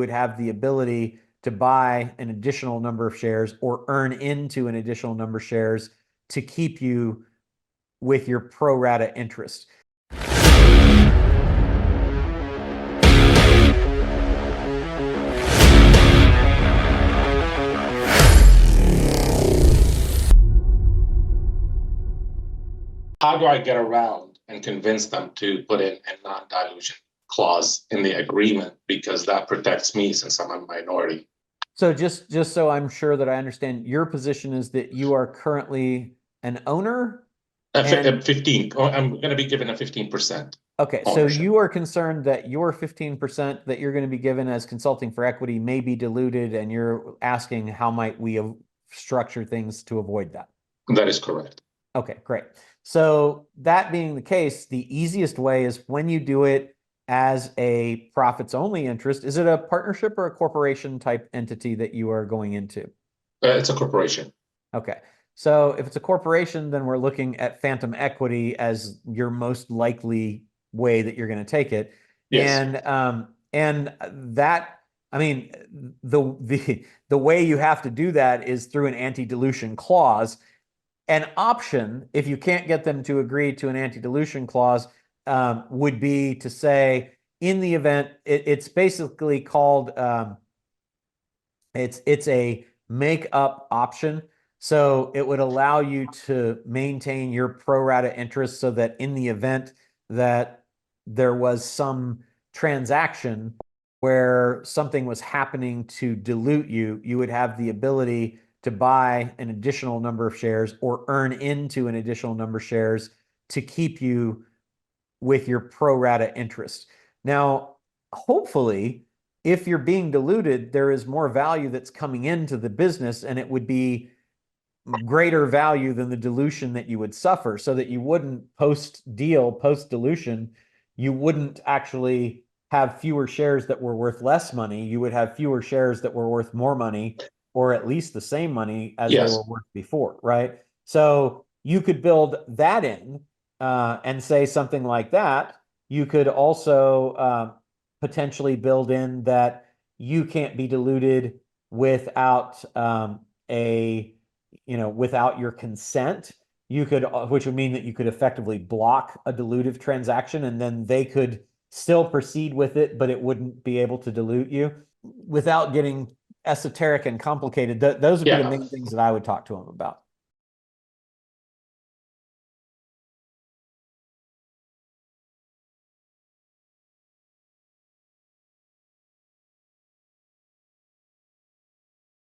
would have the ability to buy an additional number of shares or earn into an additional number of shares to keep you with your pro rata interest. How do I get around and convince them to put in a non-dilution clause in the agreement, because that protects me since I'm a minority? So just so I'm sure that I understand, your position is that you are currently an owner? At 15, I'm going to be given a 15%. Okay, so you are concerned that your 15% that you're going to be given as consulting for equity may be diluted, and you're asking how might we structure things to avoid that? That is correct. Okay, great. So that being the case, the easiest way is when you do it as a profits only interest. Is it a partnership or a corporation type entity that you are going into? It's a corporation. Okay. So if it's a corporation, then we're looking at phantom equity as your most likely way that you're going to take it. Yes. And that, I mean, the way you have to do that is through an anti-dilution clause. An option, if you can't get them to agree to an anti-dilution clause, would be to say, in the event, it's basically called, it's a make-up option. So it would allow you to maintain your pro rata interest so that in the event that there was some transaction where something was happening to dilute you, you would have the ability to buy an additional number of shares or earn into an additional number of shares to keep you with your pro rata interest. Now, hopefully, if you're being diluted, there is more value that's coming into the business, and it would be greater value than the dilution that you would suffer, so that you wouldn't post-deal, post-dilution, you wouldn't actually have fewer shares that were worth less money. You would have fewer shares that were worth more money, or at least the same money as they were worth before, right? So you could build that in and say something like that. You could also potentially build in that you can't be diluted without without your consent. You could, which would mean that you could effectively block a dilutive transaction, and then they could still proceed with it, but it wouldn't be able to dilute you. Without getting esoteric and complicated, those would be the main things that I would talk to them about.